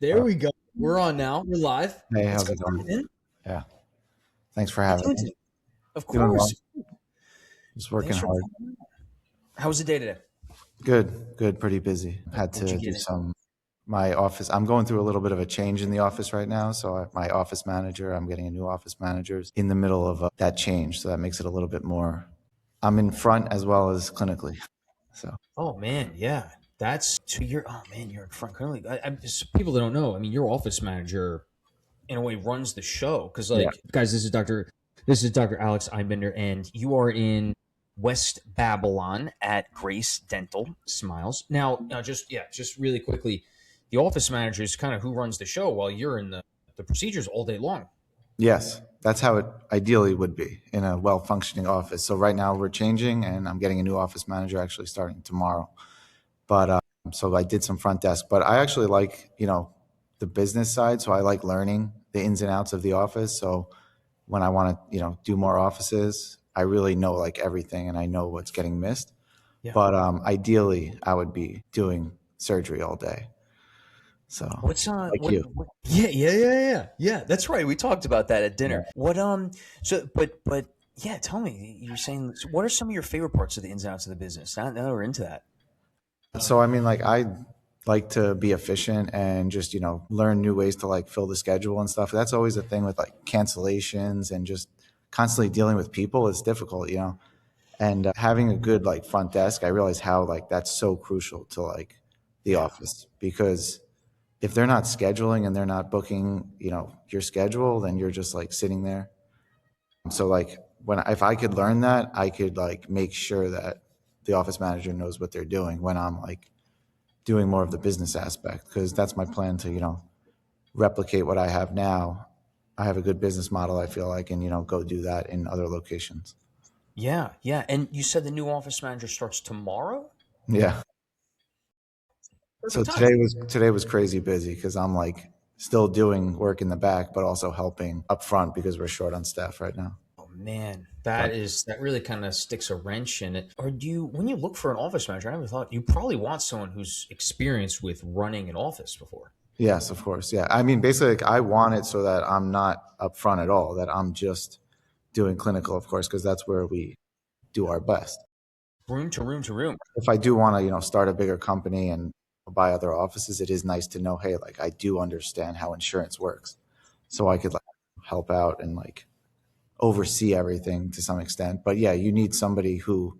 There Uh, we go. We're on now. We're live. Hey, What's how's going it on, going? man? Yeah, thanks for How you having doing me. today? Of Doing well. course. Just Thanks working for hard. coming on. How was the day today? Good, good. Pretty busy. Had What'd you to do get in? some my office. I'm going through a little bit of a change in the office right now. So my office manager, I'm getting a new office manager is in the middle of that change. So that makes it a little bit more. I'm in front as well as clinically. So Oh man, yeah. That's to your. Oh man, you're in front currently. I just people that don't know. I mean, your office manager in a way runs the show because, yeah, like, guys, this is Dr. Alex Einbinder, and you are in West Babylon at Grace Dental Smiles. Now, just really quickly, the office manager is kind of who runs the show while you're in the procedures all day long. yes, that's how it ideally would be in a well functioning office. So right now we're changing, and I'm getting a new office manager actually starting tomorrow. But so I did some front desk, but I actually like, the business side. So I like learning the ins and outs of the office. So when I want to, do more offices, I really know like everything and I know what's getting missed. Yeah. But ideally, I would be doing surgery all day. So What's like you. what yeah. That's right. We talked about that at Yeah. dinner. But yeah, tell me. You're saying what are some of your favorite parts of the ins and outs of the business? Now that we're into that. So I mean, like I like to be efficient and just learn new ways to like fill the schedule and stuff. That's always a thing with like cancellations and just constantly dealing with people is difficult. And having a good like front desk, I realize how like that's so crucial to like the Yeah. office because if they're not scheduling and they're not booking, your schedule, then you're just like sitting there. So like when if I could learn that, I could like make sure that the office manager knows what they're doing when I'm like doing more of the business aspect because that's my plan to replicate what I have now. I have a good business model. I feel like, and go do that in other locations. Yeah. And you said the new office manager starts tomorrow? Yeah. So Perfect timing. today was crazy busy because I'm like still doing work in the back, but also helping up front because we're short on staff right now. Oh man, But that really kind of sticks a wrench in it. Or do you, when you look for an office manager, I never thought you probably want someone who's experienced with running an office before. yes, of course, yeah. I mean, basically, like, I want it so that I'm not up front at all. That I'm just doing clinical, of course, because that's where we do our best. Room to room to room. If I do want to, start a bigger company and buy other offices, it is nice to know, hey, like I do understand how insurance works, so I could like help out and like oversee everything to some extent. But yeah, you need somebody who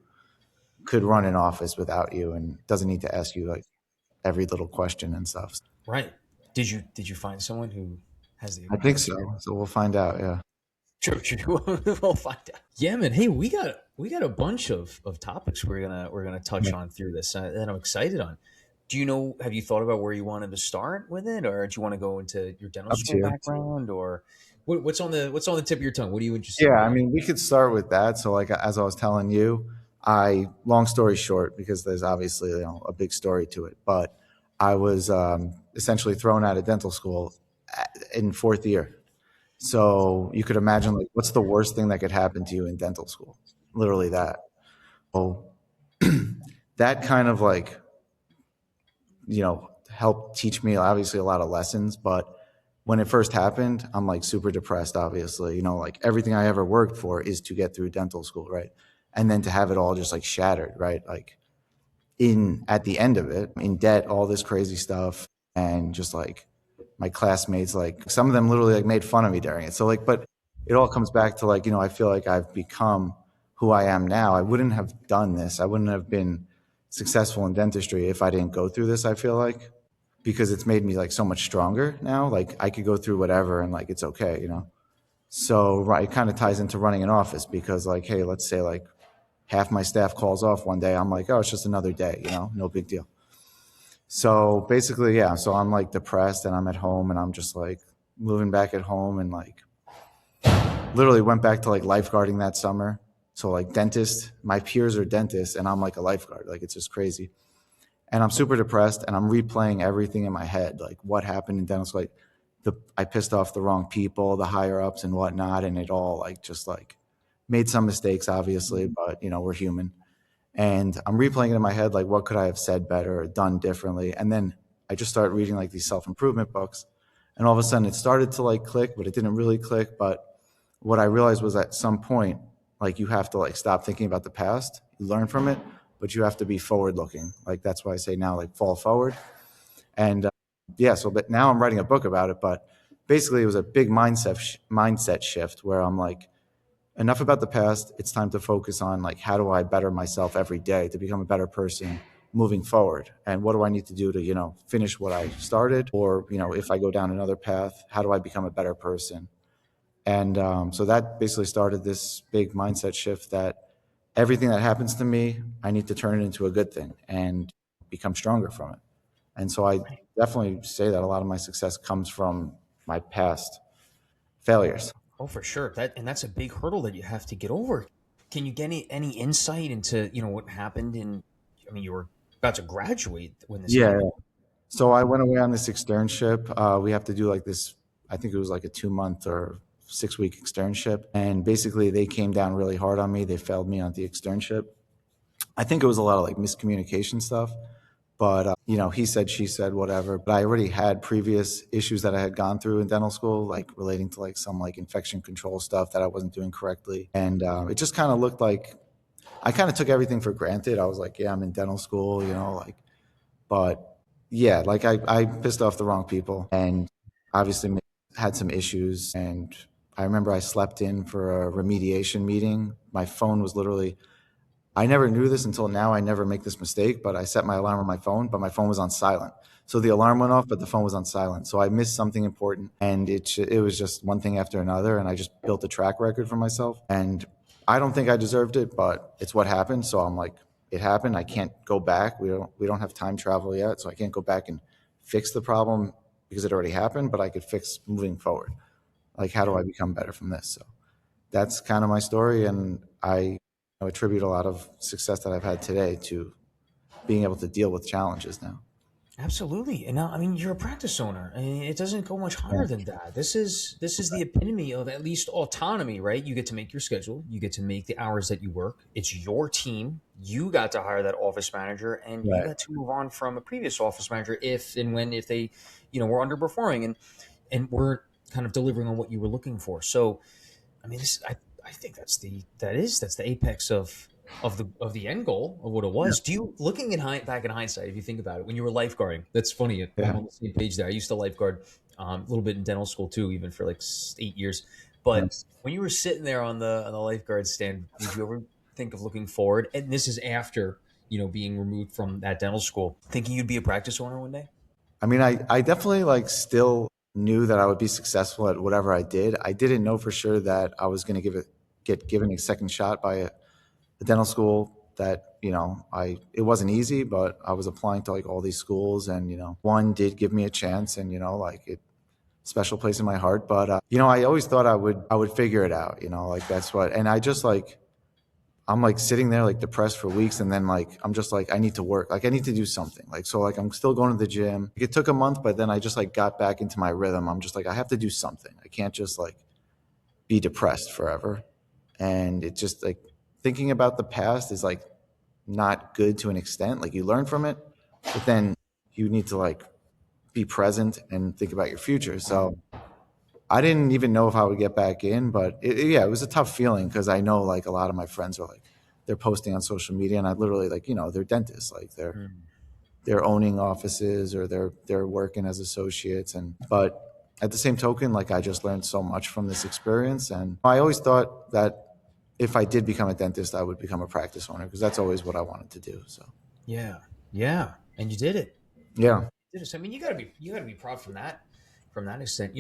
could run an office without you and doesn't need to ask you like every little question and stuff. Right. Did you find someone who I think has so. experience? So we'll find out. Yeah. True. We'll find out. Yeah, man. Hey, we got a bunch of topics we're gonna touch Yeah. on through this that I'm excited on. Do you know? Have you thought about where you wanted to start with it, or do you want to go into your dental Up to school you. background, or what's on the tip of your tongue? What are you interested Yeah. in I knowing? mean, we could start with that. So, like, as I was telling you, long story short, because there's obviously, a big story to it, but I was essentially thrown out of dental school in fourth year. So you could imagine, like, what's the worst thing that could happen to you in dental school? Literally that. So that kind of like, helped teach me obviously a lot of lessons. But when it first happened, I'm like super depressed, obviously. Like everything I ever worked for is to get through dental school, right? And then to have it all just like shattered, right? Like in at the end of it, in debt, all this crazy stuff, and just like my classmates, like some of them literally like made fun of me during it. So like, but it all comes back to like, I feel like I've become who I am now. I wouldn't have done this. I wouldn't have been successful in dentistry if I didn't go through this, I feel like, because it's made me like so much stronger now. Like I could go through whatever and like it's okay. So right, it kind of ties into running an office because like, hey, let's say like half my staff calls off one day. I'm like, oh, it's just another day, no big deal. So basically, yeah. So I'm like depressed and I'm at home and I'm just like moving back at home and like literally went back to like lifeguarding that summer. So like dentist, my peers are dentists and I'm like a lifeguard. Like it's just crazy. And I'm super depressed and I'm replaying everything in my head, like what happened in dental school. Like I pissed off the wrong people, the higher ups and whatnot, and it all like just like made some mistakes, obviously, but we're human. And I'm replaying it in my head, like what could I have said better or done differently? And then I just started reading like these self-improvement books, and all of a sudden it started to like click, but it didn't really click. But what I realized was at some point, like you have to like stop thinking about the past, you learn from it, but you have to be forward looking. Like that's why I say now, like fall forward. And yeah, so but now I'm writing a book about it. But basically, it was a big mindset shift where I'm like, enough about the past. It's time to focus on like how do I better myself every day to become a better person moving forward, and what do I need to do to finish what I started, or if I go down another path, how do I become a better person? And so that basically started this big mindset shift that everything that happens to me, I need to turn it into a good thing and become stronger from it. And so I definitely say that a lot of my success comes from my past failures. Oh, for sure. That's a big hurdle that you have to get over. Can you get any insight into what happened in? I mean, you were about to graduate when this Yeah. happened. So I went away on this externship. We have to do like this, I think it was like a 2 month or 6 week externship. And basically, they came down really hard on me. They failed me on the externship. I think it was a lot of like miscommunication stuff. But, he said, she said, whatever. But I already had previous issues that I had gone through in dental school, like relating to like some like infection control stuff that I wasn't doing correctly. And it just kind of looked like I kind of took everything for granted. I was like, yeah, I'm in dental school, like, but yeah, like I pissed off the wrong people and obviously had some issues. And I remember I slept in for a remediation meeting. My phone was literally, I never knew this until now. I never make this mistake, but I set my alarm on my phone, but my phone was on silent. So the alarm went off, but the phone was on silent. So I missed something important, and it was just one thing after another, and I just built a track record for myself. And I don't think I deserved it, but it's what happened. So I'm like, it happened. I can't go back. We don't have time travel yet, so I can't go back and fix the problem because it already happened. But I could fix moving forward. Like, how do I become better from this? So that's kind of my story, and I attribute a lot of success that I've had today to being able to deal with challenges now. Absolutely. And now, I mean, you're a practice owner. I mean, it doesn't go much Yeah. higher than that. This is the epitome of at least autonomy, right? You get to make your schedule. You get to make the hours that you work. It's your team. You got to hire that office manager, and you Right. got to move on from a previous office manager if they, were underperforming and weren't kind of delivering on what you were looking for. So, I mean, I think that's the apex of the end goal of what it Yeah. was. Do you looking back in hindsight, if you think about it, when you were lifeguarding, that's funny. I'm Yeah. on the same page there. I used to lifeguard a little bit in dental school too, even for like 8 years. But Nice. when you were sitting there on the lifeguard stand, did you ever think of looking forward? And this is after being removed from that dental school, thinking you'd be a practice owner one day. I mean, I definitely like still knew that I would be successful at whatever I did. I didn't know for sure that I was going to get given a second shot by a dental school that I it wasn't easy, but I was applying to like all these schools, and one did give me a chance, and like it special place in my heart. But I always thought I would figure it out. Like that's what, and I just like I'm like sitting there like depressed for weeks, and then like I'm just like I need to work, like I need to do something. Like so, like I'm still going to the gym. It took a month, but then I just like got back into my rhythm. I'm just like I have to do something. I can't just like be depressed forever. And it just like thinking about the past is like not good to an extent. Like you learn from it, but then you need to like be present and think about your future. So I didn't even know if I would get back in, but yeah, it was a tough feeling because I know like a lot of my friends are like they're posting on social media, and I literally like they're dentists, like Hmm. they're owning offices or they're working as associates, and but at the same token, like I just learned so much from this experience, and I always thought that if I did become a dentist, I would become a practice owner because that's always what I wanted to do. So Yeah, yeah, and you did it. yeah, I mean, you gotta be proud from that extent.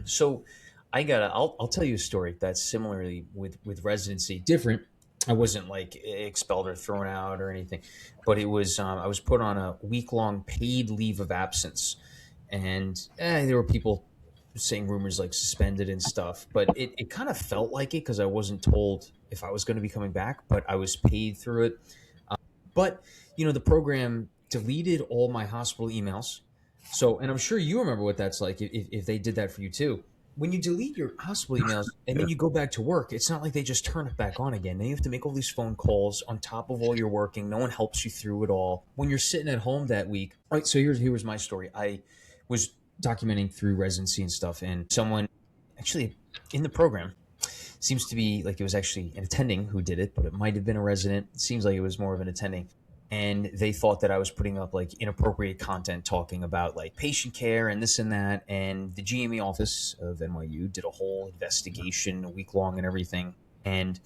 So I'll tell you a story that's similarly with residency different. I wasn't like expelled or thrown out or anything, but it was I was put on a week long paid leave of absence, and there were people saying rumors like suspended and stuff, but it kind of felt like it because I wasn't told if I was going to be coming back, but I was paid through it. But the program deleted all my hospital emails. So, and I'm sure you remember what that's like if they did that for you too. when you delete your hospital emails and Yeah. then you go back to work, it's not like they just turn it back on again. Then you have to make all these phone calls on top of all your working. No one helps you through it all. When you're sitting at home that week, right? So here was my story. I was documenting through residency and stuff, and someone actually in the program seems to be like it was actually an attending who did it, but it might have been a resident. It seems like it was more of an attending. And they thought that I was putting up like inappropriate content talking about like patient care and this and that. And the GME office of NYU did a whole investigation, a week long and everything. And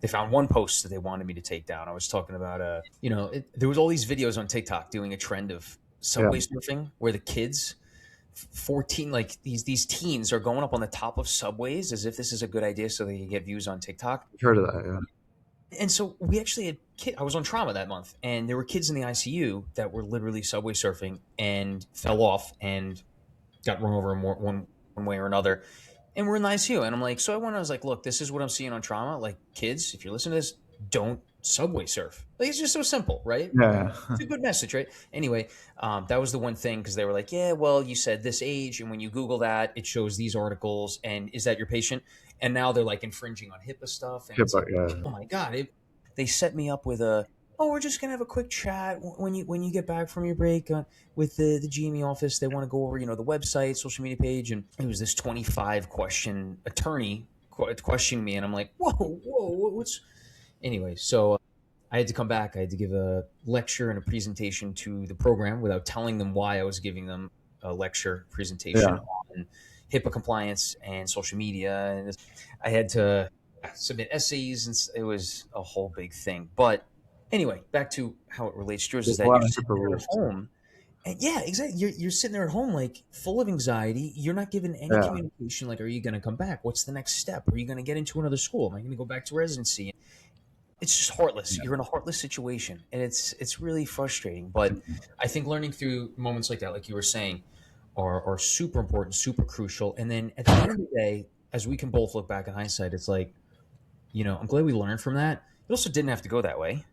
they found one post that they wanted me to take down. I was talking about, there was all these videos on TikTok doing a trend of Yeah. subway surfing where the kids 14 like these teens are going up on the top of subways as if this is a good idea so they can get views on TikTok. I've heard of that. Yeah. And so we actually had I was on trauma that month, and there were kids in the ICU that were literally subway surfing and fell off and got run over in one way or another. And we're in the ICU, and I'm like, so I was like, look, this is what I'm seeing on trauma. Like, kids, if you're listening to this, don't subway surf. Like, it's just so simple, right? Yeah. It's a good message, right? Anyway, that was the one thing because they were like, yeah, well, you said this age, and when you Google that, it shows these articles, and is that your patient? And now they're like infringing on HIPAA stuff, and it's like, Yeah. oh my god, they set me up with we're just gonna have a quick chat when you get back from your break with the GME office. They want to go over the website, social media page, and it was this 25 question attorney questioning me, and I'm like, whoa, what's anyway? So I had to come back. I had to give a lecture and a presentation to the program without telling them why I was giving them a lecture presentation on HIPAA compliance and social media. And I had to submit essays, and it was a whole big thing. But anyway, back to how it relates to yours is There's a that lot you're of sitting HIPAA there at rules. home. And yeah, exactly. You're sitting there at home, like full of anxiety. You're not given any Yeah. communication. Like, are you going to come back? What's the next step? Are you going to get into another school? Am I going to go back to residency? It's just heartless. Yeah. You're in a heartless situation, and it's really frustrating. But I think learning through moments like that, like you were saying, are super important, super crucial. And then at the end of the day, as we can both look back in hindsight, it's like, I'm glad we learned from that. It also didn't have to go that way.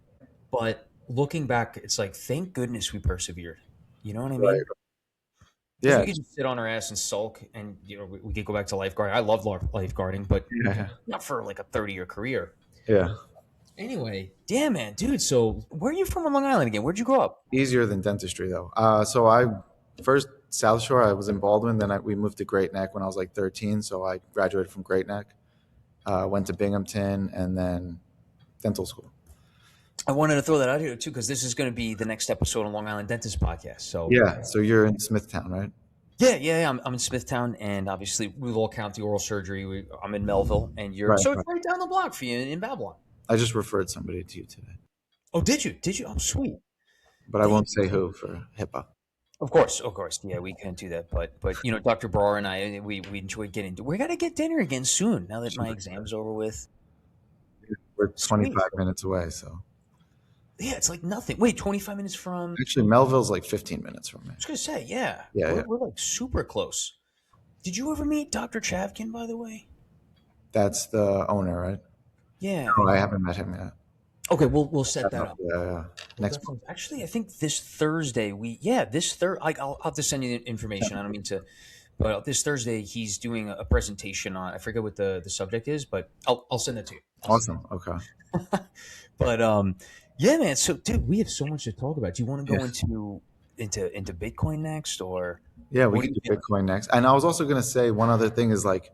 But looking back, it's like, thank goodness we persevered. You know what I Right. mean? Because Yeah. we could just sit on our ass and sulk, and we could go back to lifeguard. I love lifeguarding, but Yeah. not for like a 30-year career. Yeah. Anyway, damn man, dude. So where are you from on Long Island again? Where'd you grow up? Easier than dentistry though. So I first South Shore. I was in Baldwin. Then we moved to Great Neck when I was like 13. So I graduated from Great Neck. Went to Binghamton and then dental school. I wanted to throw that out here too because this is going to be the next episode on Long Island Dentist Podcast. So Yeah. So you're in Smithtown, right? yeah. I'm in Smithtown, and obviously we all count the oral surgery. I'm in Melville, and you're Right. so it's right down the block for you in Babylon. I just referred somebody to you today, Oh, did you? Did you? Oh, sweet. but I won't say who for HIPAA. Of course. Yeah, we can't do that. But Dr. Brar and I, we enjoy getting. We got to get dinner again soon. Now that my exam's over with. We're Sweet. 25 minutes away. So Yeah, it's like nothing. Wait, 25 minutes from. actually, Melville's like 15 minutes from me. I was gonna say, yeah, Yeah. we're like super close. Did you ever meet Dr. Chavkin, by the way? That's the owner, right? Yeah. No, I haven't met him yet. Okay, we'll set that up. Yeah. Next month. Actually, I think this Thursday I'll have to send you the information. I don't mean to, but this Thursday he's doing a presentation on. I forget what the subject is, but I'll send it to you. Awesome. Okay. But yeah, man. So, dude, we have so much to talk about. Do you want to go into Bitcoin next, or Yeah, we what can do do Bitcoin next. And I was also going to say one other thing is like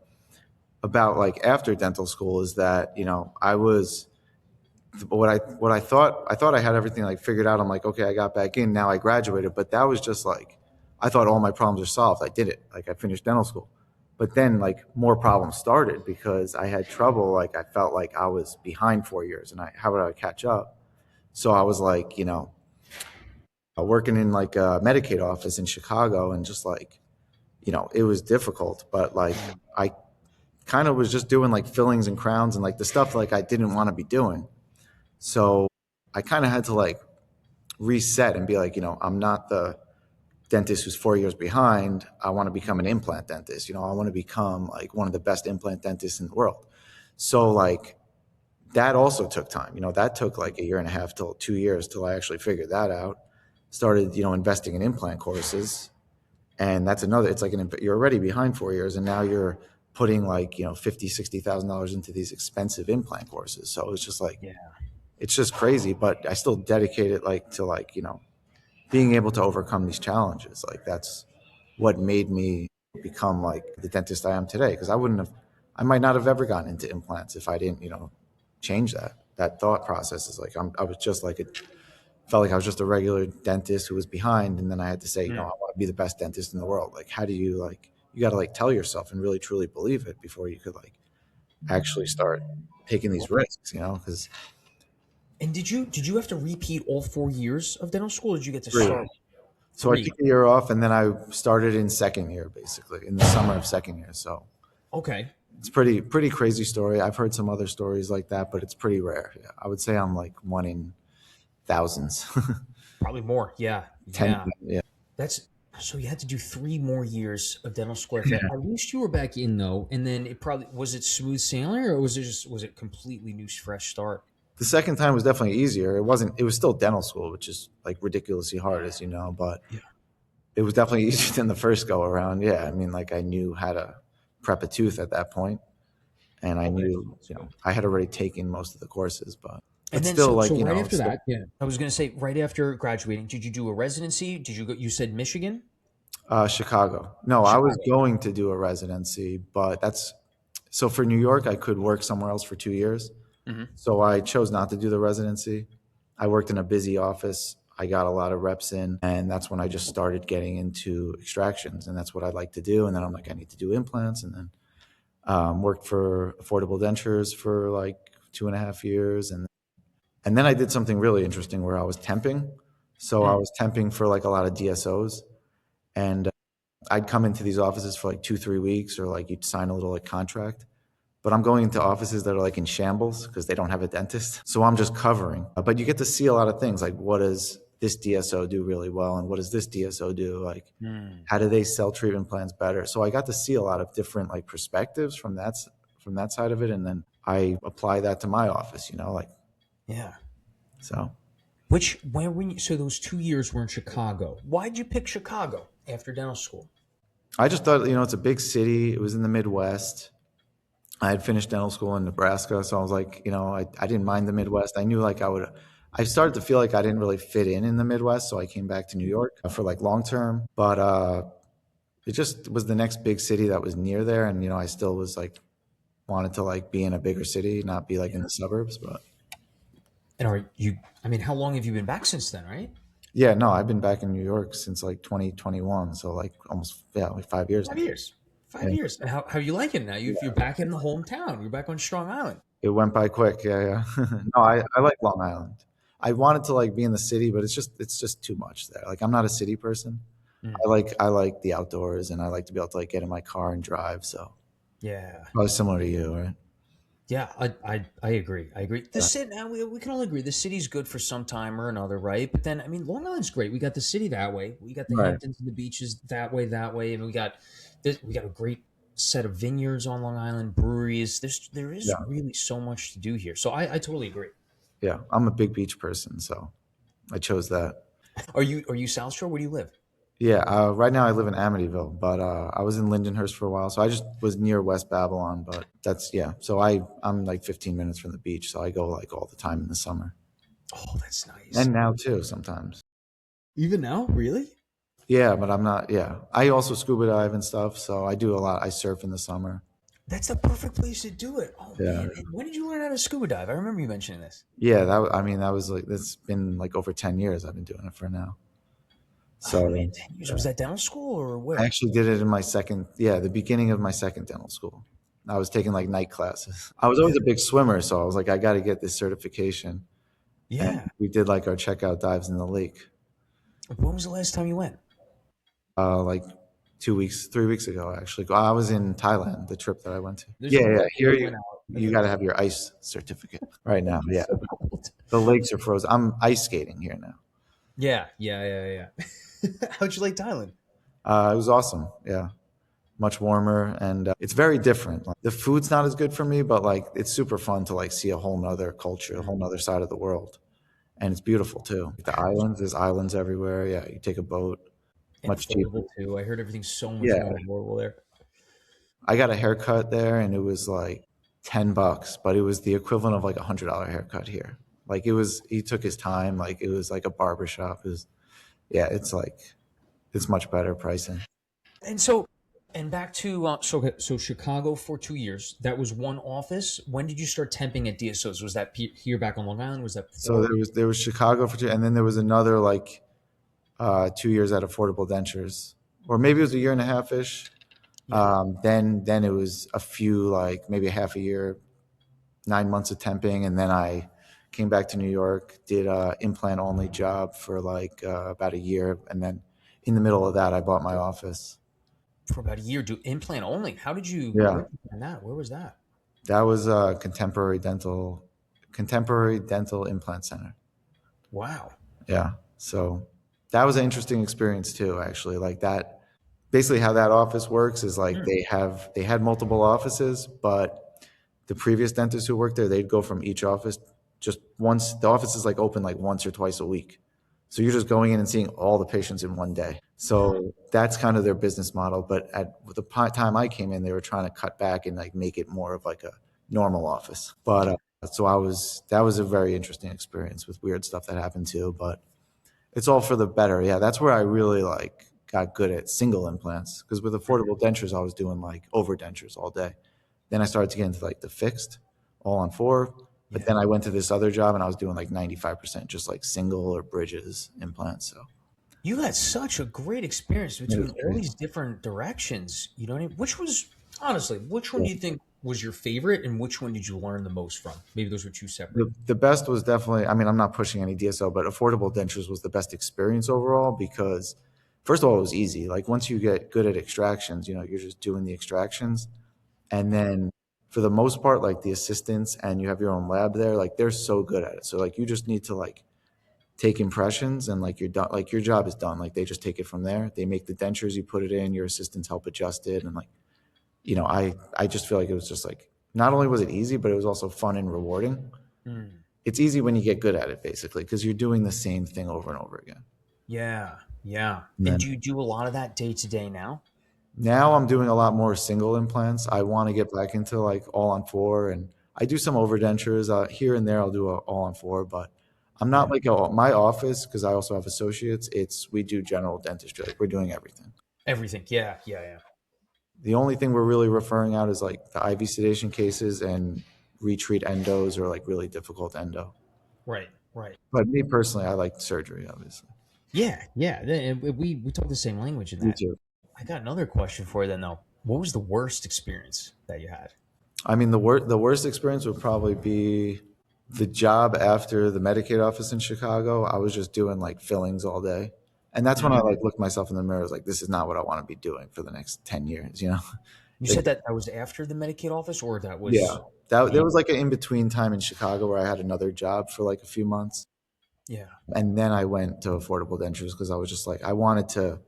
about like after dental school is that, I was what I thought I had everything like figured out. I'm like, okay, I got back in, now I graduated, but that was just like I thought all my problems are solved. I did it. Like I finished dental school. But then like more problems started because I had trouble. Like I felt like I was behind 4 years and how would I catch up? So I was like, working in like a Medicaid office in Chicago and just like, it was difficult, but like I kind of was just doing like fillings and crowns and like the stuff like I didn't want to be doing. So I kind of had to like reset and be like, I'm not the dentist who's 4 years behind. I want to become an implant dentist. I want to become like one of the best implant dentists in the world. So like that also took time. That took like a year and a half till 2 years till I actually figured that out. Started, investing in implant courses. And that's another, it's like you're already behind 4 years and now you're putting like, 50, $60,000 into these expensive implant courses. So it's just like, Yeah. it's just crazy, but I still dedicate it like to like, being able to overcome these challenges. Like that's what made me become like the dentist I am today. Cause I might not have ever gotten into implants if I didn't, change that thought process is like, I was just like felt like I was just a regular dentist who was behind. And then I had to say, I Mm. want to be the best dentist in the world. Like, how do you like, you got to like tell yourself and really truly believe it before you could like actually start taking these risks, because And did you have to repeat all 4 years of dental school? Or did you get to three. start So I three? took a year off and then I started in second year, basically in the summer of second year. So Okay, it's pretty crazy story. I've heard some other stories like that, but it's pretty rare. Yeah. I would say I'm like one in thousands. probably more. Yeah, Ten. yeah. Yeah. That's so you had to do 3 more years of dental school after that. At least you were back in though, and then it probably was it smooth sailing or was it completely new fresh start? The second time was definitely easier. It was still dental school, which is like ridiculously hard, as you know, but Yeah. it was definitely easier than the first go around. Yeah. I mean, like I knew how to prep a tooth at that point, and I Okay, knew, that's good. I had already taken most of the courses, but And then still so like, right after still that, yeah, I was gonna say right after graduating, did you do a residency? Did you go? You said Michigan, Chicago. No, I was Chicago. going to do a residency, but so for New York, I could work somewhere else for 2 years. Hmm. So I chose not to do the residency. I worked in a busy office. I got a lot of reps in, and that's when I just started getting into extractions, and that's what I like to do. And then I'm like, I need to do implants, and then worked for Affordable Dentures for like 2.5 years, and then I did something really interesting where I was temping. So I Mm. was temping for like a lot of DSOs, and I'd come into these offices for like 2, 3 weeks, or like you'd sign a little like contract. But I'm going into offices that are like in shambles because they don't have a dentist. So I'm just covering. But you get to see a lot of things like what does this DSO do really well, and what does this DSO do? Like Mm. how do they sell treatment plans better? So I got to see a lot of different like perspectives from that side of it, and then I apply that to my office. Like Yeah. so. Which where when you, so those 2 years were in Chicago. Why'd you pick Chicago after dental school? I just thought it's a big city. It was in the Midwest. I had finished dental school in Nebraska, so I was like, I didn't mind the Midwest. I knew like I would. I started to feel like I didn't really fit in the Midwest, so I came back to New York for like long term. But it just was the next big city that was near there, and I still was like wanted to like be in a bigger city, not be like in the suburbs. But And are you? I mean, how long have you been back since then? Right? yeah, no, I've been back in New York since like 2021, so like almost like 5 years now. 5 years. Yeah. 5 years. And how you like it now? You're back in the hometown. You're back on Strong Island. It went by quick. Yeah, yeah. No, I like Long Island. I wanted to like be in the city, but it's just too much there. Like I'm not a city person. Mm. I like the outdoors, and I like to be able to like get in my car and drive. So Yeah. probably similar to you, right? Yeah, I agree. I agree. The city now we can all agree the city's good for some time or another, right? But then I mean, Long Island's great. We got the city that way. We got the Right. Hamptons and the beaches that way, that way, and we got a great set of vineyards on Long Island, breweries. There is Yeah. really so much to do here. So I totally agree. Yeah. I'm a big beach person, so I chose that. Are you South Shore? Where do you live? Yeah. Right now I live in Amityville, but I was in Lindenhurst for a while, so I just was near West Babylon. But that's yeah. So I'm like 15 minutes from the beach, so I go like all the time in the summer, Oh, that's nice. and now too sometimes. Even now, really? Yeah, but I'm not. Yeah, I also scuba dive and stuff, so I do a lot. I surf in the summer. That's the perfect place to do it. Oh Yeah. man, and when did you learn how to scuba dive? I remember you mentioning this. Yeah, I mean, that was like, that's been like over 10 years I've been doing it for now. Oh So man, 10 years. yeah. Was that dental school or I where? actually did it in the beginning of my second dental school. I was taking like night classes. I was always a big swimmer, so I was like, I got to get this certification. And Yeah. we did like our checkout dives in the lake, When was the last time you went? like 2 weeks, 3 weeks ago, actually. I was in Thailand, the trip that I went to. There's Yeah, no yeah. way Here you went out. you got to have your ice certificate right now. It's Yeah. so cold. The lakes are frozen. I'm ice skating here now. Yeah, yeah. How'd you like Thailand? It was awesome. Yeah. Much warmer, and it's very different. Like, the food's not as good for me, but like it's super fun to like see a whole nother culture, a whole nother side of the world, and it's beautiful too. The islands, there's islands everywhere. Yeah, you take a boat, And much cheaper. affordable too. I heard everything's so much Yeah, more affordable there. I got a haircut there and it was like $10, but it was the equivalent of like $100 haircut here. Like it was, he took his time. Like it was like a barber shop. It was, yeah, it's like, it's much better pricing. And so, and back to so Chicago for 2 years. That was one office. When did you start temping at DSOs? Was that here back on Long Island? Was that So before? there was Chicago for two, and then there was another like 2 years at Affordable Dentures, or maybe it was a year and a half ish. Yeah, Then it was a few like maybe a half a year, 9 months of temping, and then I came back to New York, did a implant only job for like about a year, and then in the middle of that, I bought my office. for about a year. Do implant only. How did you? Yeah, Where did you find that? Where was that? that was Contemporary Dental Implant Center. Wow. Yeah, so that was an interesting experience too. Actually, like that. Basically, how that office works is like Hmm. they had multiple offices, but the previous dentists who worked there, they'd go from each office just once. The office is like open like once or twice a week. So you're just going in and seeing all the patients in one day. Wow. So that's kind of their business model. But at the time I came in, they were trying to cut back and like make it more of like a normal office. But so that was a very interesting experience with weird stuff that happened too. But it's all for the better. Yeah, that's where I really like got good at single implants because with affordable dentures, I was doing like over dentures all day. Then I started to get into like the fixed, all on four. But Yeah. then I went to this other job and I was doing like 95% just like single or bridges implants. So You had such a great experience it was between all great. these different directions. You know what I mean? Which was honestly, which one Yeah. do you think was your favorite, and which one did you learn the most from? Maybe those were two separate. The best was definitely, I mean, I'm not pushing any DSO, but affordable dentures was the best experience overall because, first of all, it was easy. Like once you get good at extractions, you're just doing the extractions. And then for the most part, like the assistants and you have your own lab there, like they're so good at it. So like you just need to like take impressions and like you're done, like your job is done. Like they just take it from there. They make the dentures, you put it in, your assistants help adjust it. And like, I just feel like it was just like, not only was it easy, but it was also fun and rewarding. Hmm. It's easy when you get good at it, basically, because you're doing the same thing over and over again. Yeah, yeah. And And then do you do a lot of that day to day now? now I'm doing a lot more single implants. I want to get back into like all on four, and I do some overdentures here and there. I'll do a all on four, but I'm not Yeah, like my office because I also have associates. It's we do general dentistry, like we're doing everything. everything. Yeah, yeah, yeah. The only thing we're really referring out is like the IV sedation cases and retreat endos or like really difficult endo. Right, right. But me personally, I like surgery, obviously. Yeah, yeah. We talk the same language in Me that. too. I got another question for you then, though. What was the worst experience that you had? I mean, the worst experience would probably be the job after the Medicaid office in Chicago. I was just doing like fillings all day. And that's when I Mm. like looked myself in the mirror. I was like, this is not what I want to be doing for the next 10 years, you know? You Like, said that was after the Medicaid office, or that yeah. was There the was like an in-between time in Chicago where I had another job for like a few months. yeah. And then I went to affordable dentures because I was just like, I wanted to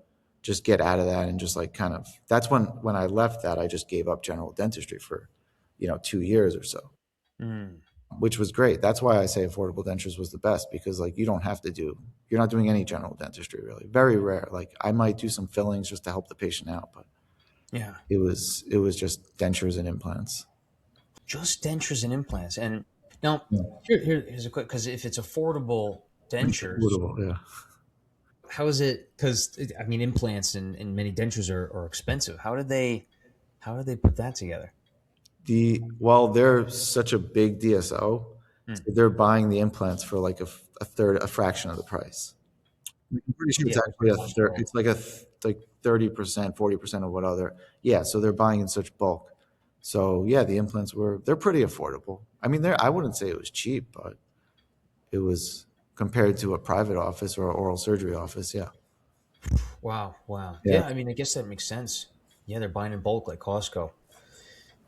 just get out of that and just like kind of, that's when I left that, I just gave up general dentistry for, 2 years or so, Mm. which was great. That's why I say affordable dentures was the best because like you don't have to you're not doing any general dentistry really. Very rare. Like I might do some fillings just to help the patient out, but Yeah. it was just dentures and implants. Just dentures and implants. And now, Yeah. here's a quick, because if it's affordable dentures, Affordable, yeah. how is it? Because I mean, implants and many dentures are expensive. How did they put that together? They're such a big DSO, Hmm. so they're buying the implants for like a third, a fraction of the price. I'm pretty sure it's Yeah, actually like a third. cholesterol. It's like like 30%, 40% of what other. Yeah, so they're buying in such bulk. So yeah, the implants they're pretty affordable. I mean, I wouldn't say it was cheap, but it was compared to a private office or an oral surgery office. Yeah, Wow, wow. yeah. Yeah, I mean, I guess that makes sense. Yeah, they're buying in bulk like Costco.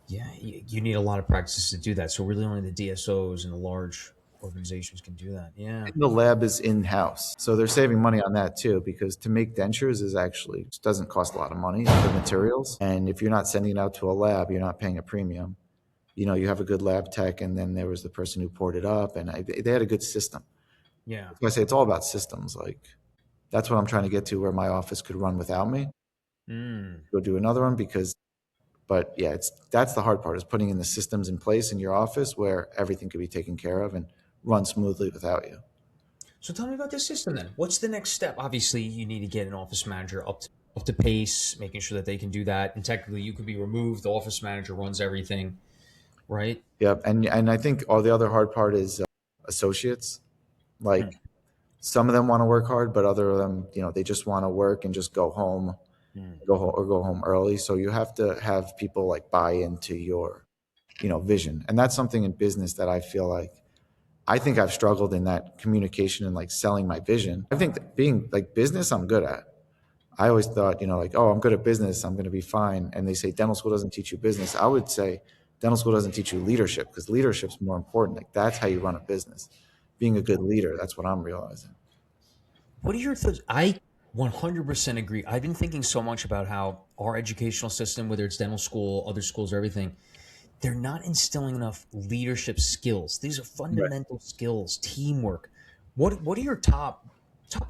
Yeah, you need a lot of practices to do that. So really, only the DSOs and the large organizations can do that. Yeah, And the lab is in house, so they're saving money on that too. Because to make dentures is actually just doesn't cost a lot of money for materials, and if you're not sending it out to a lab, you're not paying a premium. You have a good lab tech, and then there was the person who poured it up, and they had a good system. yeah. That's why I say it's all about systems. Like that's what I'm trying to get to, where my office could run without me. Mm. Go do another one because But yeah, that's the hard part, is putting in the systems in place in your office where everything could be taken care of and run smoothly without you. So tell me about this system then. What's the next step? Obviously, you need to get an office manager up to pace, making sure that they can do that. And technically, you could be removed. The office manager runs everything, right? Yep. And I think all the other hard part is associates. Hmm. Like, some of them want to work hard, but other of them, they just want to work and just Hmm. go home early. So you have to have people like buy into your, vision. And that's something in business that I feel like I think I've struggled in, that communication and like selling my vision. I think that being like business, I'm good at. I always thought, like, oh, I'm good at business, I'm going to be fine. And they say dental school doesn't teach you business. I would say dental school doesn't teach you leadership, because leadership's more important. Like, that's how you run a business. Being a good leader, that's what I'm realizing. What are your thoughts? I 100% agree. I've been thinking so much about how our educational system, whether it's dental school, other schools, or everything, they're not instilling enough leadership skills. These are Right. fundamental skills, teamwork. What are your top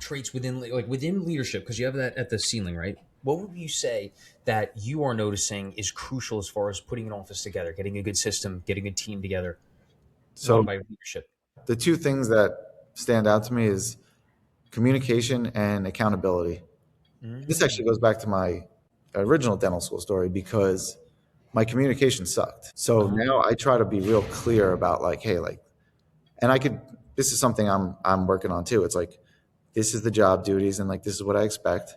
traits within leadership? Because you have that at the ceiling, right? What would you say that you are noticing is crucial as far as putting an office together, getting a good system, getting a team together, run So by leadership? the two things that stand out to me is communication and accountability. This Mm, actually goes back to my original dental school story, because my communication sucked. So uh, now I try to be real clear about, like, hey, like, and I could, this is something I'm working on too. It's like, this is the job duties, and like, this is what I expect.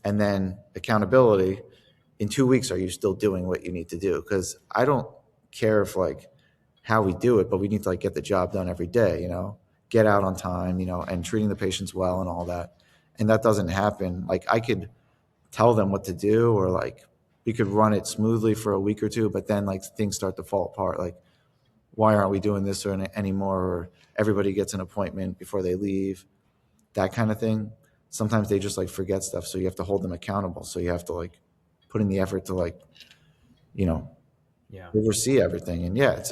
And then accountability. In 2 weeks, are you still doing what you need to do? Because I don't care if, like, how we do it, but we need to like get the job done every day, get out on time, and treating the patients well and all that. And that doesn't happen. Like, I could tell them what to do, or like we could run it smoothly for a week or two, but then like things start to fall apart. Like, why aren't we doing this anymore? Or everybody gets an appointment before they leave, that kind of thing. Sometimes they just like forget stuff. So you have to hold them accountable. So you have to like put in the effort to, like, you know, yeah. oversee everything. And yeah,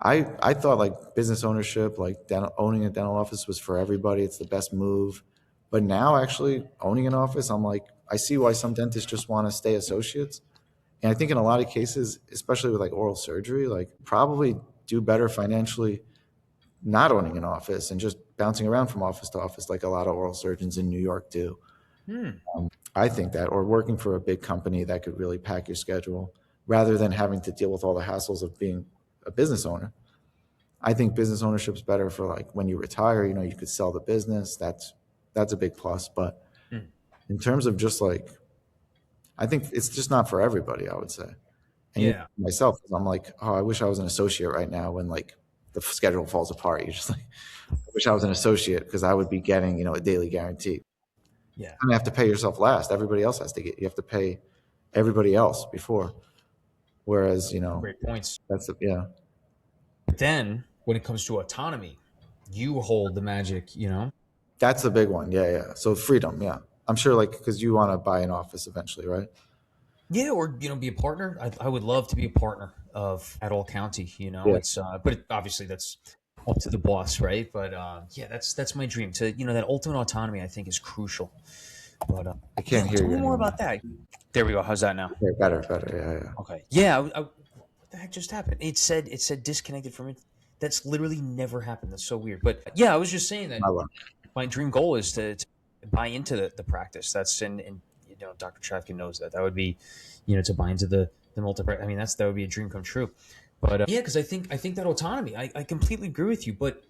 I thought like business ownership, like owning a dental office was for everybody. It's the best move. But now, actually owning an office, I'm like, I see why some dentists just want to stay associates. And I think in a lot of cases, especially with like oral surgery, like probably do better financially not owning an office and just bouncing around from office to office, like a lot of oral surgeons in New York do. Hmm. I think that, or working for a big company that could really pack your schedule, rather than having to deal with all the hassles of being a business owner. I think business ownership is better for like when you retire, you could sell the business. That's a big plus. But Hmm. in terms of just like, I think it's just not for everybody, I would say. And even Yeah. myself, I'm like, oh, I wish I was an associate right now when like the schedule falls apart. You're just like, I wish I was an associate, because I would be getting, a daily guarantee. Yeah. You have to pay yourself last. Everybody else has to get, you have to pay everybody else before. Whereas, Great points. yeah, But then when it comes to autonomy, you hold the magic, that's the big one. Yeah. Yeah. So freedom. Yeah. I'm sure, like, because you want to buy an office eventually, right? Yeah, or be a partner. I would love to be a partner of at all county. Yeah. It's but obviously that's up to the boss, right? But yeah, that's my dream. To that ultimate autonomy, I think is crucial. But I yeah, can't hear tell you me more anymore. about that. There we go. How's that now? Okay, better, better. Yeah. Yeah. Okay. Yeah. What the heck just happened? It said disconnected from it. That's literally never happened. That's so weird. But yeah, I was just saying that My luck. my dream goal is to buy into the practice. That's and Dr. Chavkin knows that. That would be, to buy into the multi. I mean, that would be a dream come true. But yeah, because I think that autonomy. I completely agree with you. But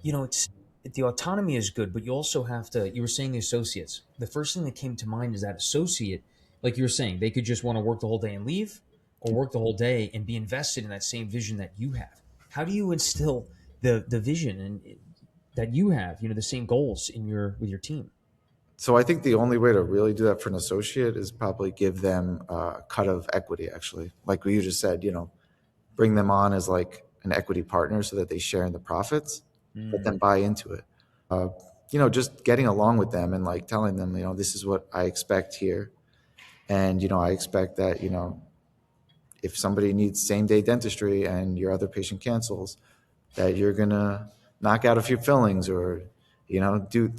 it's the autonomy is good, but you also have to. You were saying the associates. The first thing that came to mind is that associate, like you were saying, they could just want to work the whole day and leave, or work the whole day and be invested in that same vision that you have. How do you instill the vision and that you have, the same goals in your with your team? So I think the only way to really do that for an associate is probably give them a cut of equity, actually. Like what you just said, bring them on as like an equity partner so that they share in the profits, but then Mm, buy into it. Just getting along with them and like telling them, this is what I expect here. And, I expect that, if somebody needs same day dentistry and your other patient cancels, that you're going to knock out a few fillings, or, do,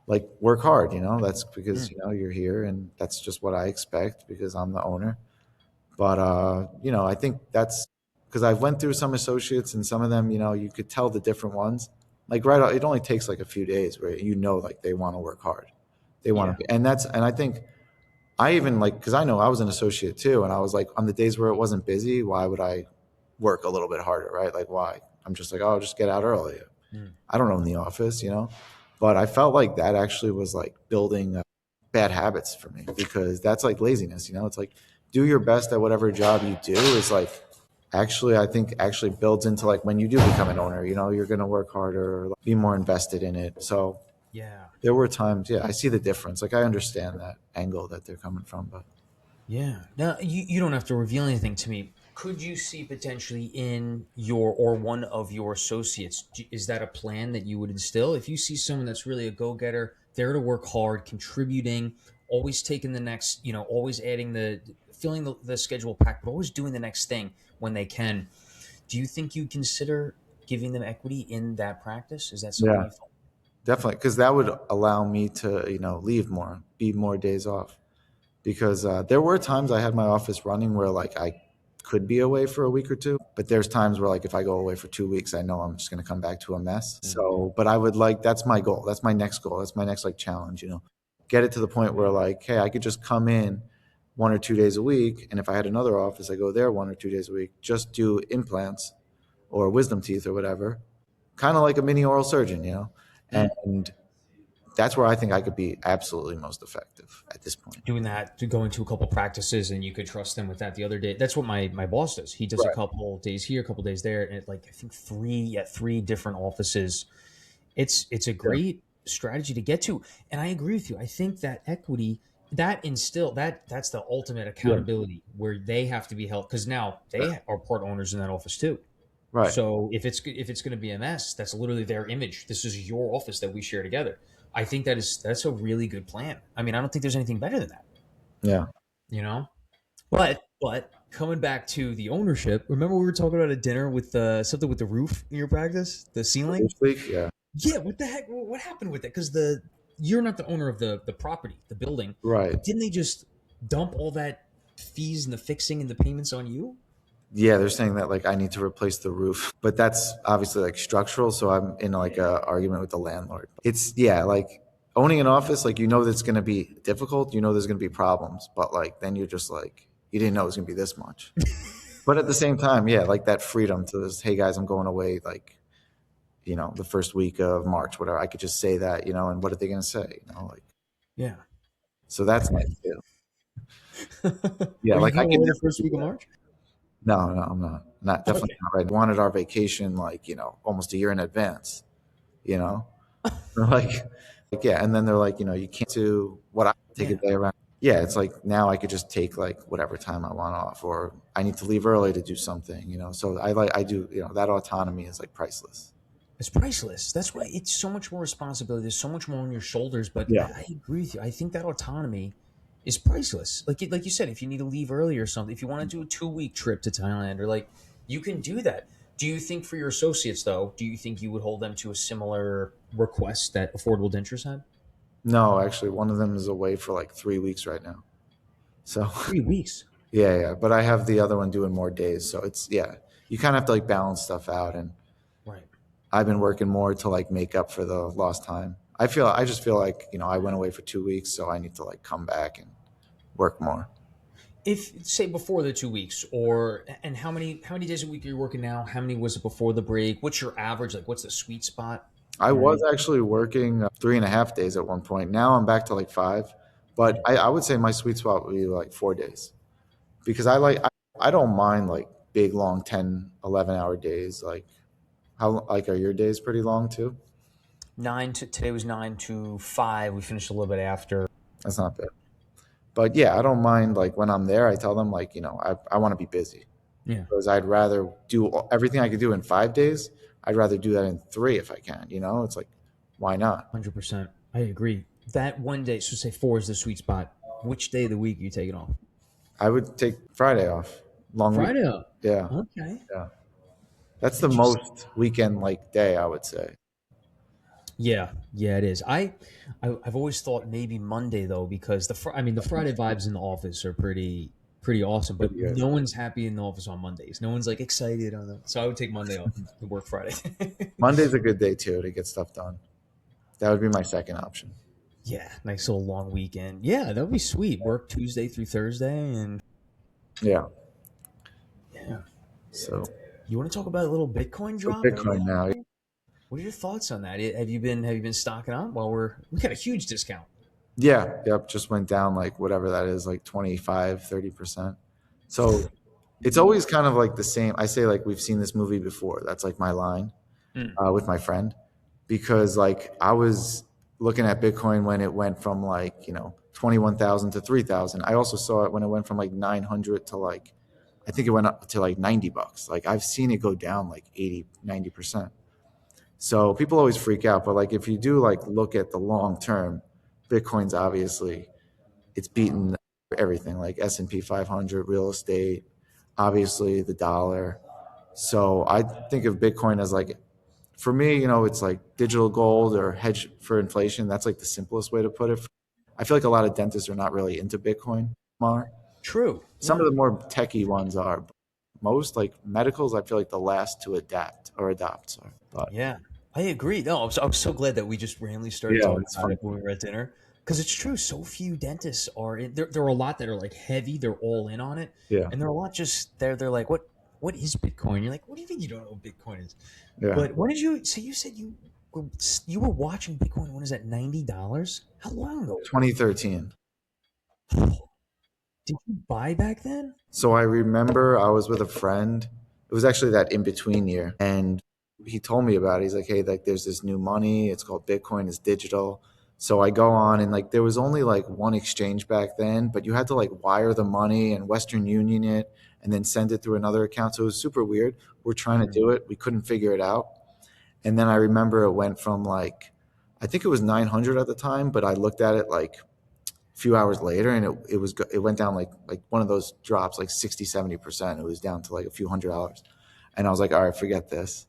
like work hard, that's because, mm, you're here, and that's just what I expect because I'm the owner. But I think that's because I've went through some associates and some of them, you could tell the different ones. Like it only takes like a few days where like they want to work hard. They want Yeah. to be, and I think I even like because I know I was an associate too, and I was like on the days where it wasn't busy, why would I work a little bit harder, right? Like why? I'm just like, oh, I'll just get out early. Mm. I don't own the office. But I felt like that actually was like building bad habits for me because that's like laziness. It's like do your best at whatever job you do is like actually I think actually builds into like when you do become an owner, you're going to work harder, like, be more invested in it. So Yeah. there were times, yeah, I see the difference. Like I understand that angle that they're coming from, but Yeah. Now, you don't have to reveal anything to me. Could you see potentially in your or one of your associates, is that a plan that you would instill? If you see someone that's really a go getter, there to work hard, contributing, always taking the next, always adding filling the schedule packed, but always doing the next thing when they can. Do you think you'd consider giving them equity in that practice? Is that something yeah, you thought? definitely because that would allow me to leave more, be more days off. Because there were times I had my office running where like I could be away for a week or two, but there's times where like if I go away for 2 weeks, I know I'm just going to come back to a mess. Mm. So, but I would like that's my goal. That's my next goal. That's my next like challenge. Get it to the point where like, hey, I could just come in 1 or 2 days a week, and if I had another office, I go there 1 or 2 days a week, just do implants or wisdom teeth or whatever, kind of like a mini oral surgeon. Mm. And that's where I think I could be absolutely most effective at this point. Doing that, to going to a couple practices, and you could trust them with that. The other day, that's what my boss does. He does a Right. couple days here, a couple days there, and like I think three at three different offices. It's a Yeah. great strategy to get to, and I agree with you. I think that equity, that instill that's the ultimate Yeah. accountability where they have to be held, because now they are part owners in that office too. Right. So if it's going to be a mess, that's literally their image. This is your office that we share together. I think that's a really good plan. I mean, I don't think there's anything better than that, Yeah. you know. But coming back to the ownership, remember we were talking about a dinner with something with the roof in your practice, the ceiling. This week, yeah. Yeah, what the heck? What happened with it? Because you're not the owner of the property, the building, Right. but didn't they just dump all that fees and the fixing and the payments on you? Yeah, they're saying that like I need to replace the roof, but that's obviously like structural. So I'm in like Yeah, a argument with the landlord. It's yeah, like owning an office, like that's going to be difficult. There's going to be problems, but like then you're just like you didn't know it was going to be this much. But at the same time, yeah, like that freedom to just hey guys, I'm going away like the first week of March, whatever. I could just say that, and what are they going to say? Like yeah. so that's nice too. Yeah, Are you like I going could away the definitely first do week of that. March? No, no, I'm not. Not definitely Okay. not right. We wanted our vacation like, almost a year in advance, you know? They're like, yeah. And then they're like, you can't do what I take a Yeah. day around. Yeah, it's like now I could just take like whatever time I want off, or I need to leave early to do something. So I do, that autonomy is like priceless. It's priceless. That's why it's so much more responsibility. There's so much more on your shoulders. But Yeah. I agree with you. I think that autonomy is priceless. Like you said, if you need to leave early or something, if you want to do a 2 week trip to Thailand, or like you can do that. Do you think for your associates though? Do you think you would hold them to a similar request that Affordable Dentures had? No, actually one of them is away for like 3 weeks right now. So 3 weeks. yeah, yeah. But I have the other one doing more days. So it's yeah. You kind of have to like balance stuff out, and Right. I've been working more to like make up for the lost time. I just feel like, I went away for 2 weeks, so I need to like come back and work more. If say before the 2 weeks, or and how many days a week are you working now? How many was it before the break? What's your average? Like, what's the sweet spot? I You know what I was mean? actually working 3.5 days at one point. Now I'm back to like five, but Mm. I would say my sweet spot would be like 4 days because I don't mind like big, long 10, 11 hour days. Like how, like, are your days pretty long too? Today was 9 to 5. We finished a little bit after. That's not bad. But yeah, I don't mind like when I'm there, I tell them like, I want to be busy. Yeah, Because I'd rather do everything I could do in 5 days. I'd rather do that in three if I can. It's like, why not? 100%. I agree. That one day, so say four is the sweet spot. Which day of the week are you taking off? I would take Friday off, long week. Friday. Up. Yeah, Okay. yeah. That's the Interesting. most weekend like day I would say. Yeah, yeah, it is. I've always thought maybe Monday though, because I mean the Friday vibes in the office are pretty. pretty awesome. But pretty good. no one's happy in the office on Mondays. No one's like excited on the. So I would take Monday off to work Friday. Monday's a good day too to get stuff done. That would be my second option. Yeah, nice little long weekend. Yeah, that would be sweet. Work Tuesday through Thursday, and Yeah. yeah. So You want to talk about a little Bitcoin so drop right Bitcoin now? now. What are your thoughts on that? Have you been stocking up? Well, we got a huge discount. Yeah, yep, just went down like whatever that is, like 25, 30%. So it's always kind of like the same. I say like we've seen this movie before. That's like my line Mm, with my friend because like I was looking at Bitcoin when it went from like, 21,000 to 3,000. I also saw it when it went from like 900 to like I think it went up to like $90. Like I've seen it go down like 80, 90%. So people always freak out, but like if you do like look at the long term, Bitcoin's obviously it's beaten everything like S&P 500, real estate, obviously the dollar. So I think of Bitcoin as like for me, it's like digital gold or hedge for inflation. That's like the simplest way to put it. I feel like a lot of dentists are not really into Bitcoin more. true. Some of Yeah. the more techie ones are. Most like medicals, I feel like the last to adapt or adopt. Sorry, but Yeah, I agree. No, I'm so glad that we just randomly started yeah, talking it's about funny. it when we were at dinner because it's true. So few dentists are in. There are a lot that are like heavy. They're all in on it, Yeah, and there are a lot just they're like, what is Bitcoin? You're like, what do you think you don't know what Bitcoin is? yeah. But when did you? So you said were, you were watching Bitcoin. When is that? $90? How long ago? 2013. Did you buy back then? So I remember I was with a friend. It was actually that in between year, and he told me about it. He's like, "Hey, like there's this new money. It's called Bitcoin. It's digital." So I go on, and like there was only like one exchange back then, but you had to like wire the money and Western Union it, and then send it through another account. So it was super weird. We're trying to Mm, do it. We couldn't figure it out. And then I remember it went from like, I think it was 900 at the time, but I looked at it like few hours later and it went down like one of those drops like 60-70%. It was down to like a few $100s and I was like, all right, forget this.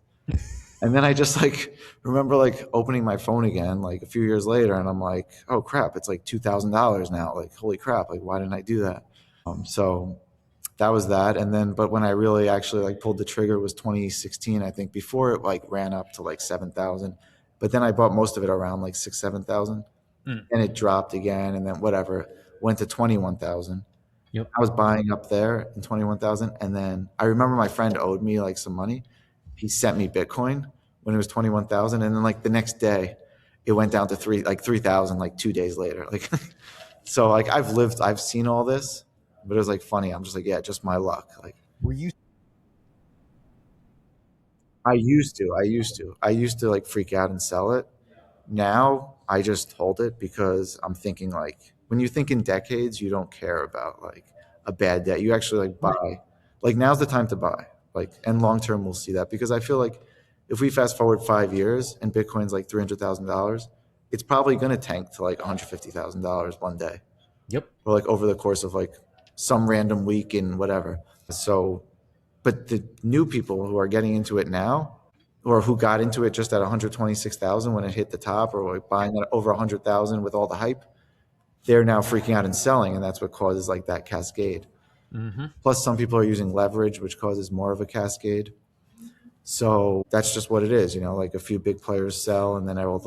And then I just like remember like opening my phone again like a few years later and I'm like, oh crap, it's like $2,000 now. Like holy crap, like why didn't I do that? So that was that. And then but when I really actually like pulled the trigger was 2016, I think, before it like ran up to like 7,000. But then I bought most of it around like 6 7,000 mm, and it dropped again, and then whatever went to 21,000. yep. I was buying up there in 21,000, and then I remember my friend owed me like some money. He sent me Bitcoin when it was 21,000, and then like the next day, it went down to 3,000 like 2 days later. Like, so like I've seen all this, but it was like funny. I'm just like, yeah, just my luck. Like Were you? I used to like freak out and sell it. Now I just hold it because I'm thinking like when you think in decades, you don't care about like a bad debt. You actually like Right. buy. Like now's the time to buy. Like and long term we'll see that because I feel like if we fast forward 5 years and Bitcoin's like $300,000, it's probably gonna tank to like $150,000 one day Yep. or like over the course of like some random week in whatever. So but the new people who are getting into it now, or who got into it just at 126,000 when it hit the top, or like buying at over 100,000 with all the hype, they're now freaking out and selling, and that's what causes like that cascade. Mm-hmm. Plus, some people are using leverage, which causes more of a cascade. So that's just what it is, Like a few big players sell, and then all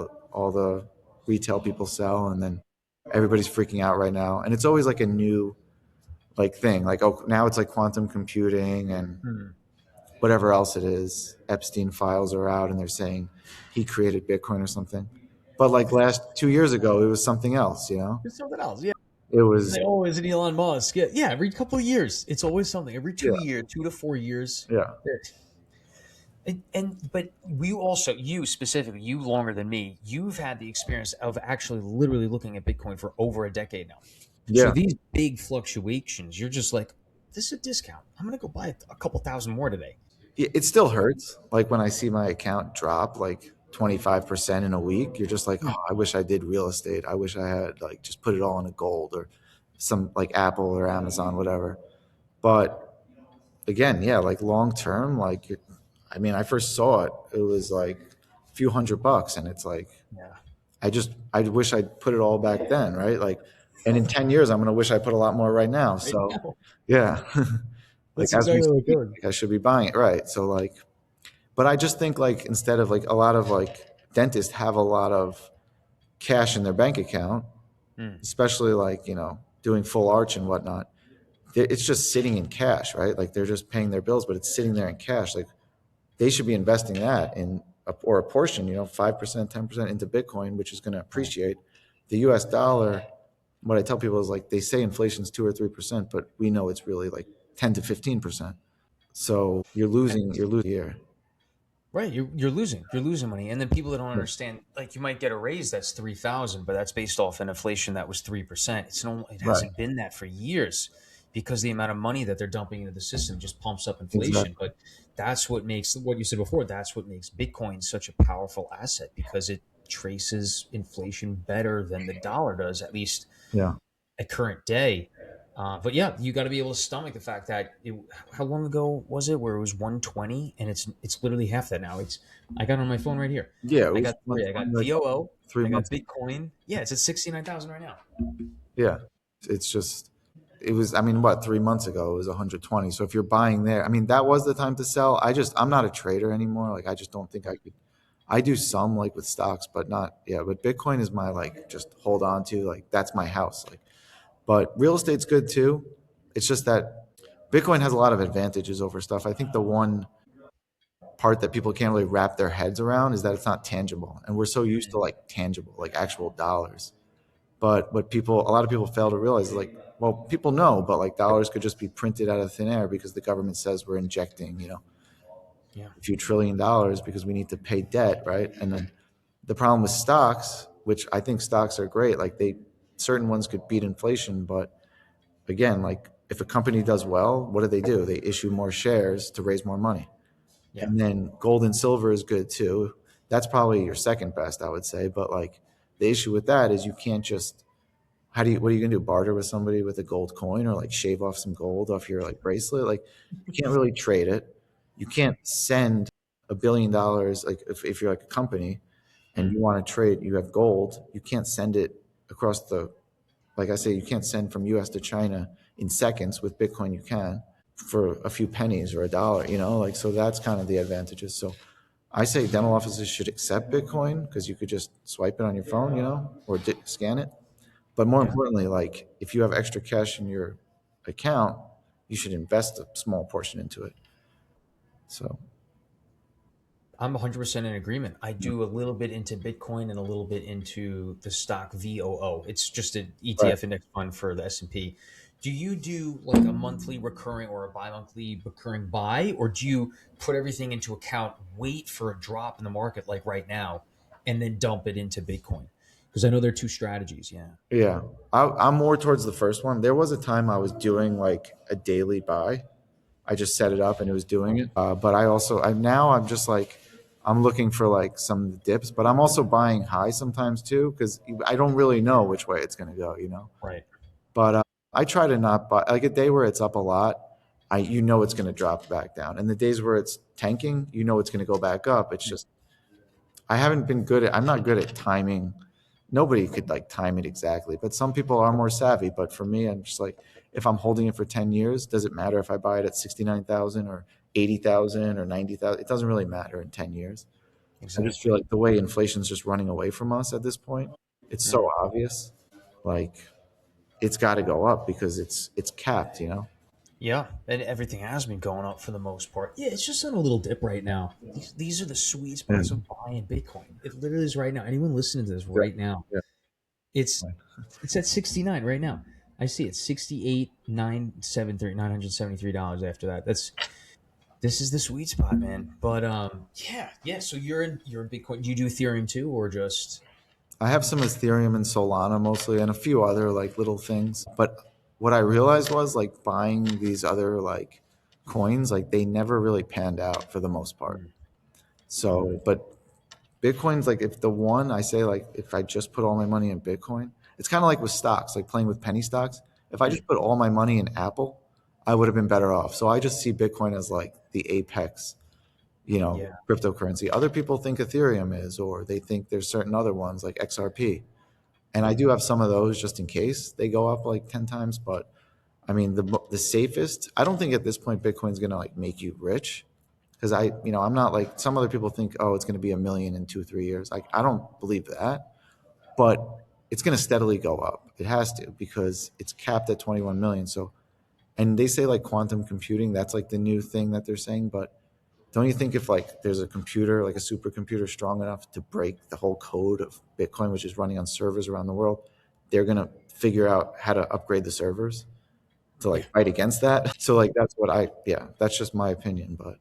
the retail people sell, and then everybody's freaking out right now. And it's always like a new like thing, like oh now it's like quantum computing and Mm. whatever else it is. Epstein files are out and they're saying he created Bitcoin or something. But like last 2 years ago, it was something else. It's something else. Yeah. It was, Like, oh, is it Elon Musk? Yeah, yeah. Every couple of years, it's always something. Every yeah, 2 years, 2 to 4 years. yeah, And but you specifically, you longer than me, you've had the experience of actually literally looking at Bitcoin for over a decade now. So yeah. these big fluctuations, you're just like, this is a discount. I'm gonna go buy a couple thousand more today. It still hurts. Like when I see my account drop like 25% in a week, you're just like, oh, Hmm. I wish I did real estate. I wish I had like just put it all in a gold or some like Apple or Amazon, whatever. But again, yeah, like long term, like I mean, I first saw it, it was like a few $100, and it's like Yeah. I wish I'd put it all back then, right? Like And in 10 years, I'm going to wish I put a lot more right now. I So, know. yeah. Like That's as we exactly what speak, I'm doing. like I should be buying it. Right. So, like, but I just think like instead of like a lot of like dentists have a lot of cash in their bank account, Mm, especially like, doing full arch and whatnot. It's just sitting in cash, right? Like they're just paying their bills, but it's sitting there in cash. Like they should be investing that in or a portion, 5%, 10% into Bitcoin, which is going to right. appreciate. The US dollar, what I tell people is like they say inflation's 2 or 3%, but we know it's really like 10 to 15%. So you're losing here. Right, you're losing money, and then people that don't understand, like you might get a raise that's 3,000, but that's based off an inflation that was 3%. It Right. hasn't been that for years because the amount of money that they're dumping into the system just pumps up inflation. Exactly. But that's what makes what you said before. That's what makes Bitcoin such a powerful asset because it traces inflation better than the dollar does, at least Yeah. at current day. But yeah, you got to be able to stomach the fact that how long ago was it where it was 120 and it's literally half that now. I got it on my phone right here. Yeah. It I was got three. I got like VOO. three I got months. Bitcoin. Yeah, it's at 69,000 right now. Yeah. It's just, it was, I mean, what, 3 months ago, it was 120. So if you're buying there, I mean, that was the time to sell. I'm not a trader anymore. Like, I just don't think I could. I do some like with stocks, but not, yeah. But Bitcoin is my, like, just hold on to, like, that's my house. Like, but real estate's good too. It's just that Bitcoin has a lot of advantages over stuff. I think the one part that people can't really wrap their heads around is that it's not tangible. And we're so used to like tangible, like actual dollars. But what a lot of people fail to realize is like, well, people know, but like dollars could just be printed out of thin air because the government says we're injecting, Yeah, a few trillion dollars because we need to pay debt, right? And then the problem with stocks, which I think stocks are great, like certain ones could beat inflation, but again, like if a company does well, what do? They issue more shares to raise more money. yeah, And then gold and silver is good too. That's probably your second best, I would say. But like the issue with that is you can't just what are you gonna do? Barter with somebody with a gold coin or like shave off some gold off your like bracelet? Like you can't really trade it. You can't send $1 billion, like if you're like a company and mm, you want to trade, you have gold, you can't send it across like I say, you can't send from US to China in seconds. With Bitcoin you can for a few pennies or a dollar, like so that's kind of the advantages. So I say dental offices should accept Bitcoin because you could just swipe it on your phone, or scan it. But more yeah. importantly, like if you have extra cash in your account, you should invest a small portion into it. So I'm 100% in agreement. I yeah. do a little bit into Bitcoin and a little bit into the stock VOO. It's just an Right. ETF index fund for the S&P. Do you do like a monthly recurring or a bi-monthly recurring buy, or do you put everything into account, wait for a drop in the market like right now, and then dump it into Bitcoin? Because I know there are two strategies. Yeah. Yeah, I'm more towards the first one. There was a time I was doing like a daily buy. I just set it up and it was doing it. But I'm just like, I'm looking for like some dips, but I'm also buying high sometimes too because I don't really know which way it's going to go. Right. But I try to not buy like a day where it's up a lot. It's going to drop back down, and the days where it's tanking, it's going to go back up. It's just I haven't been good at. I'm not good at timing. Nobody could like time it exactly, but some people are more savvy. But for me, I'm just like, if I'm holding it for 10 years, does it matter if I buy it at 69,000 or 80,000 or 90,000? It doesn't really matter in 10 years. I just feel Exactly. like the way inflation's just running away from us at this point, it's so Mm. obvious. Like it's got to go up because it's capped. Yeah, and everything has been going up for the most part. Yeah, it's just on a little dip right now. These are the sweet Yeah. spots of buying Bitcoin. It literally is right now. Anyone listening to this Yeah. right now, Yeah. it's it's at 69 right now. I see it 68 $973 after that. This is the sweet spot, man. But yeah. So you're in Bitcoin. Do you do Ethereum too, or just I have some Ethereum and Solana mostly, and a few other like little things. But what I realized was like buying these other like coins, like they never really panned out for the most part. mm, So, but Bitcoin's like if the one I say like if I just put all my money in Bitcoin, it's kind of like with stocks, like playing with penny stocks. If I mm, just put all my money in Apple, I would have been better off. So I just see Bitcoin as like the apex, yeah, cryptocurrency. Other people think Ethereum is, or they think there's certain other ones like XRP. And I do have some of those just in case they go up like 10 times. But I mean, the safest, I don't think at this point Bitcoin's going to like make you rich. Because I'm not like some other people think, oh, it's going to be a million in 2, 3 years. Like, I don't believe that, but it's going to steadily go up. It has to because it's capped at 21 million. So, and they say like quantum computing, that's like the new thing that they're saying. But don't you think if like there's a computer, like a supercomputer strong enough to break the whole code of Bitcoin, which is running on servers around the world, they're going to figure out how to upgrade the servers to Yeah. like fight against that. So like that's what yeah, that's just my opinion, but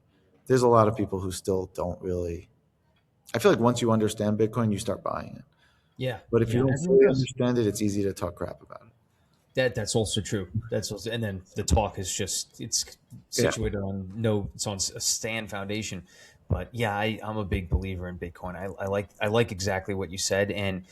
there's a lot of people who still don't really. I feel like once you understand Bitcoin, you start buying it. Yeah. But if you Yeah. don't Everyone fully does. understand it, it's easy to talk crap about it. That's also true. That's also, and then the talk is just it's Yeah, situated on no, it's on a stand foundation. But yeah, I'm a big believer in Bitcoin. I like exactly what you said, and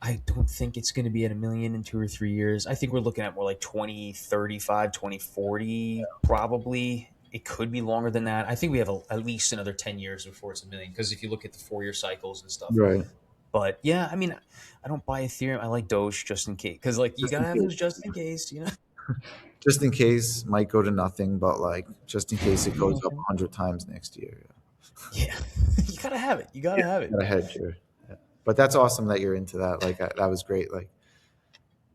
I don't think it's going to be at a million in 2 or 3 years. I think we're looking at more like 2035, 2040, probably. It could be longer than that. I think we have at least another 10 years before it's a million. Because if you look at the 4 year cycles and stuff, right. but yeah, I mean, I don't buy Ethereum. I like Doge just in case, because like you Just gotta in have those case. just in case. Just in case might go to nothing, but like just in case it You know goes what I'm up saying? 100 times next year. Yeah, you gotta have it. You gotta have it. Got a hedge here. Yeah. But that's awesome that you're into that. Like that was great. Like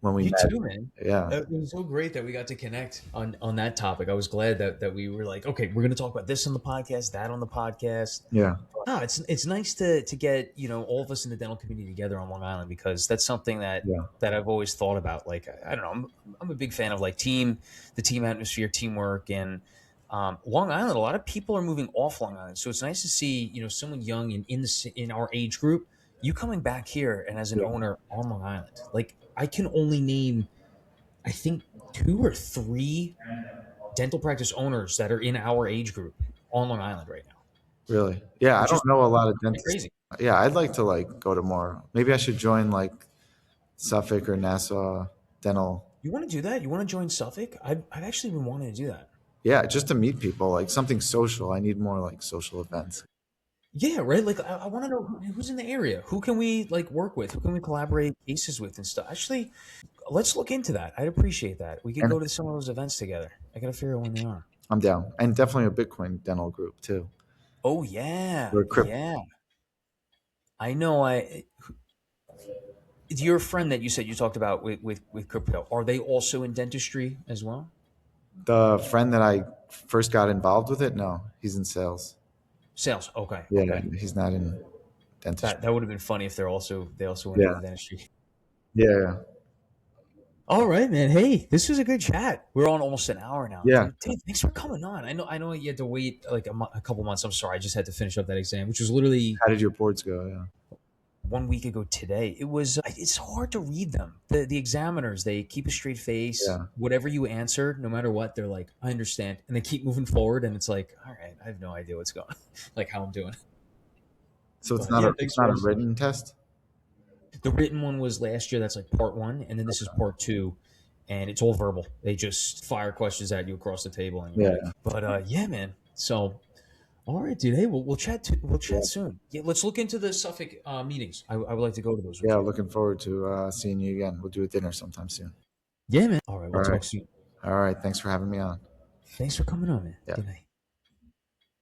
when we You met. too, man. Yeah. It was so great that we got to connect on that topic. I was glad that we were like, okay, we're gonna talk about this on the podcast, that on the podcast. Yeah. No, it's nice to get all of us in the dental community together on Long Island, because that's something Yeah. that I've always thought about. Like I don't know, I'm a big fan of like the team atmosphere, teamwork, and Long Island. A lot of people are moving off Long Island, so it's nice to see someone young and in our age group, you coming back here and as an Yeah. owner on Long Island. Like I can only name, I think, 2 or 3 dental practice owners that are in our age group on Long Island right now, Really? Yeah, I which is don't know a lot of dentists. crazy. Yeah, I'd like to like go to more. Maybe I should join like Suffolk or Nassau Dental. You want to do that? You want to join Suffolk? I've actually been wanting to do that. Yeah, just to meet people, like something social. I need more like social events. Yeah, right. Like I want to know who's in the area. Who can we like work with? Who can we collaborate cases with and stuff? Actually, let's look into that. I'd appreciate that. We could And go to some of those events together. I gotta figure out when they are. I'm down. And definitely a Bitcoin dental group too. Oh yeah, Or crypto. yeah. I know. Your friend that you said you talked about with crypto. Are they also in dentistry as well? The friend that I first got involved with it, no, he's in sales. Sales. Okay. Yeah, Okay. he's not in dentistry. That would have been funny if they also went into Yeah, dentistry. yeah, All right, man. Hey, this was a good chat. We're on almost an hour now, yeah. dude. Thanks for coming on. I know you had to wait like a couple months. I'm sorry. I just had to finish up that exam, which was literally How did your boards go? Yeah, 1 week ago today. It was. It's hard to read them. The examiners, they keep a straight face. yeah. Whatever you answer, no matter what, they're like, I understand, and they keep moving forward. And it's like, all right, I have no idea what's going, like how I'm doing. So it's But not yeah, a thanks it's for not a asking. written test. The written one was last year. That's like part one, and then this is part two, and it's all verbal. They just fire questions at you across the table, and you Yeah, write. But yeah, man. So all right, dude. Hey, we'll chat. We'll yeah, chat soon. Yeah, let's look into the Suffolk meetings. I would like to go to those with yeah. you. Looking forward to seeing you again. We'll do a dinner sometime soon. Yeah, man. All right, All we'll right, talk soon. all right. Thanks for having me on. Thanks for coming on, man. Yeah. Good night.